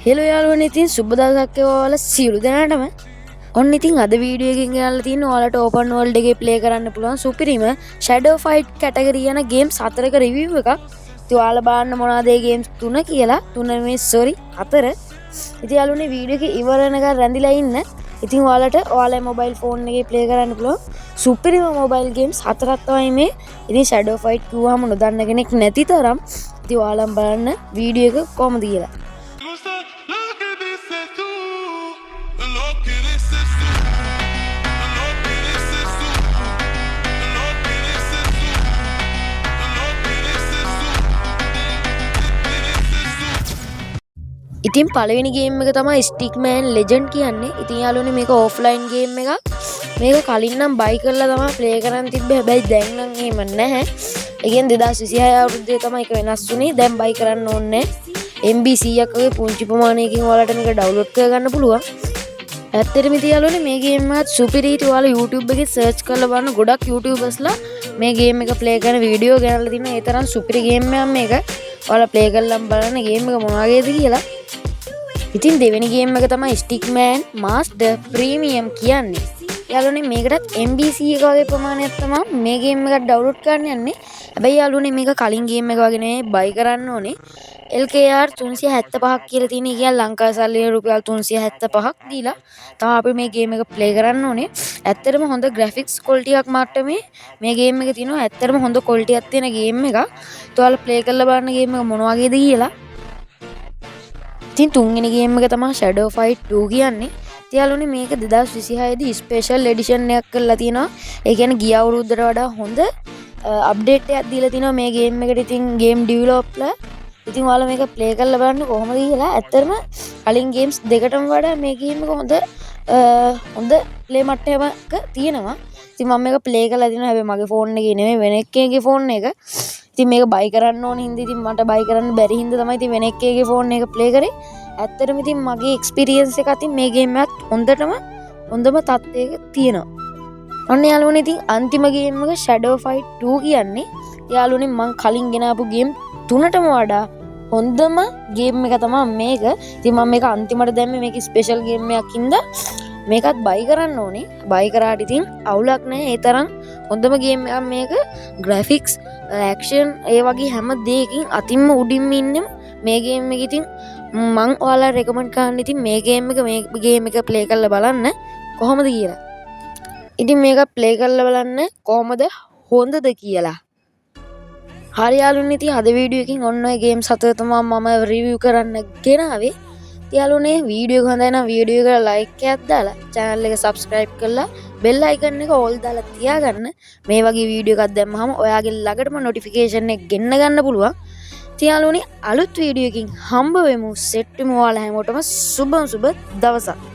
Hello යාළුවනේ ඉතින් සුබ දවසක් ඔයාලා සියලු දෙනාටම. ඔන්න ඉතින් අද වීඩියෝ එකකින් යාළුවා තියෙන ඔයාලට ඕපන් වර්ල්ඩ් එකේ ප්ලේ කරන්න පුළුවන් සුපිරිම ෂැඩෝ ෆයිට් කැටගරි යන ගේම්ස් 4ක රිවිව් එකක්. ඉතින් ඔයාලා බලන්න මොනවද මේ ගේම්ස් 3 කියලා. 4. ඉතින් යාළුවනේ වීඩියෝ එක ඉවර වෙනකන් රැඳිලා ඉන්න. ඉතින් ඔයාලට ඔයාලේ මොබයිල් ෆෝන් එකේ ප්ලේ කරන්න පුළුවන් සුපිරිම මොබයිල් ගේම්ස් 4ක් තමයි මේ. ඉතින් ෂැඩෝ ෆයිට් කිව්වම නොදන්න කෙනෙක් නැති තරම්. ඉතින් ඔයාලා බලන්න වීඩියෝ එක කොහොමද කියලා. ඉතින් පළවෙනි ගේම් එක තමයි ස්ටික්මෑන් ලෙජන්ඩ් කියන්නේ. ඉතින් යාළුවනේ මේක ඕෆ්ලයින් ගේම් එකක්. මේක කලින් නම් බයි කරලා තමයි ප්ලේ කරන් තිබ්බේ. හැබැයි දැන් නම් එහෙම නැහැ. ඒ කියන්නේ 2026 අවුරුද්දේ තමයි ඒක වෙනස් වුනේ. දැන් බයි කරන්න ඕනේ නැහැ. MB 100ක් වගේ පුංචි ප්‍රමාණයකින් ඔයාලට මේක ඩවුන්ලෝඩ් කරගන්න පුළුවන්. ඇත්තටම ඉතින් යාළුවනේ මේ ගේම් එකත් සුපිරිටි. ඔයාලා YouTube එකේ සර්ච් කරලා බලන්න ගොඩක් YouTubersලා මේ ගේම් එක ප්ලේ කරන වීඩියෝ ගෙනල්ලා තිනවා. ඒ තරම් සුපිරි ගේම් එකක් මේක. ඔයාලා ප්ලේ කරලා බලන්න ගේම් එක මොන වගේද කියලා. ඉතින් දෙවෙනි ගේම් එක තමයි ස්ටික්මෑන් මාස්ටර් ප්‍රීමියම් කියන්නේ. යාළුවනේ මේකටත් MB 100ක වගේ ප්‍රමාණයක් තමයි මේ ගේම් එක ඩවුන්ලෝඩ් කරන්න යන්නේ. හැබැයි යාළුවනේ මේක කලින් ගේම් එක වගේ නෙවෙයි බයි කරන්න ඕනේ. LKR 375ක් කියලා තියෙන. ඒ කියන්නේ ලංකාවේ සල්ලි රුපියල් 375ක් දීලා තමයි අපි මේ ගේම් එක ප්ලේ කරන්න ඕනේ. ඇත්තටම හොඳ ග්‍රැෆික්ස් ක්වොලිටි එකක් මට්ටමේ මේ ගේම් එක තියෙනවා. ඇත්තටම හොඳ ක්වොලිටි එකක් තියෙන ගේම් එකක්. ඔයාලා ප්ලේ කරලා බලන්න ගේම් එක මොන වගේද කියලා. ඉතින් තුන්වෙනි ගේම් එක තමයි ෂැඩෝ ෆයිට් 2 කියන්නේ. ඉතින් යාළුවනේ මේක 2026 දී ස්පෙෂල් එඩිෂන් එකක් කරලා තියෙනවා. ඒ කියන්නේ ගිය අවුරුද්දට වඩා හොඳ අප්ඩේට් එකක් දීලා තිනවා මේ ගේම් එකට. ඉතින් ගේම් ඩෙවලොපර්ලා ඉතින් ඔයාලා මේක ප්ලේ කරලා බලන්න කොහොමද කියලා. ඇත්තටම කලින් ගේම්ස් දෙකටම වඩා මේ ගේම් එක හොඳ ප්ලේ මට්ටමක තියෙනවා. ඉතින් මම මේක ප්ලේ කරලා තිනවා. හැබැයි මගේ ෆෝන් එකේ නෙමෙයි වෙන එකේ ෆෝන් එක. ඉතින් මේක බයි කරන්න ඕනේ හින්දා ඉතින් මට බයි කරන්න බැරි හින්දා තමයි ඉතින් වෙන එකේ ෆෝන් එක ප්ලේ කරේ. ඇත්තටම ඉතින් මගේ එක්ස්පීරියන්ස් එක අතින් මේ ගේම් එකත් හොඳම තත්ත්වයක තියෙනවා. ඔන්න යාළුවනේ ඉතින් අන්තිම ගේම් එක ෂැඩෝ ෆයිට් 2 කියන්නේ. යාළුවනේ මම කලින් ගෙනාපු ගේම් 3ටම වඩා හොඳම ගේම් එක තමයි මේක. ඉතින් මම මේක අන්තිමට දැම්මේ මේක ස්පෙෂල් ගේම් එකක් හින්දා මේකත් බයි කරන්න ඕනේ. බයි කරාට ඉතින් අවුලක් නැහැ. ඒ තරම් හොඳම ගේම් එකක් මේක. ග්‍රැෆික්ස්, ඇක්ෂන් ඒ වගේ හැම දෙයකින් අතින්ම උඩින්ම ඉන්නෙම මේ ගේම් එක. ඉතින් මං ඔයාලා රෙකමන්ඩ් කරන්න ඉතින් මේ ගේම් එක ප්ලේ කරලා බලන්න කොහොමද කියලා. ඉතින් මේක ප්ලේ කරලා බලන්න කොහොමද හොඳද කියලා. හරි යාළුවනේ ඉතින් අද වීඩියෝ එකකින් ඔන්න ඔය ගේම් 4 තමයි මම රිවිව් කරන්න ගෙනාවේ. යාළුවනේ වීඩියෝ එක හොඳයි නම් වීඩියෝ එකට ලයික් එකක් දාලා channel එක subscribe කරලා bell icon එක all දාලා තියාගන්න. මේ වගේ වීඩියෝ එකක් දැම්මහම ඔයාගේ ළඟටම notification එක ගෙන්න ගන්න පුළුවන්. යාළුවනේ අලුත් වීඩියෝ එකකින් හම්බ වෙමු. සෙට් වෙමු. ඔයාලා හැමෝටම සුබ දවසක්.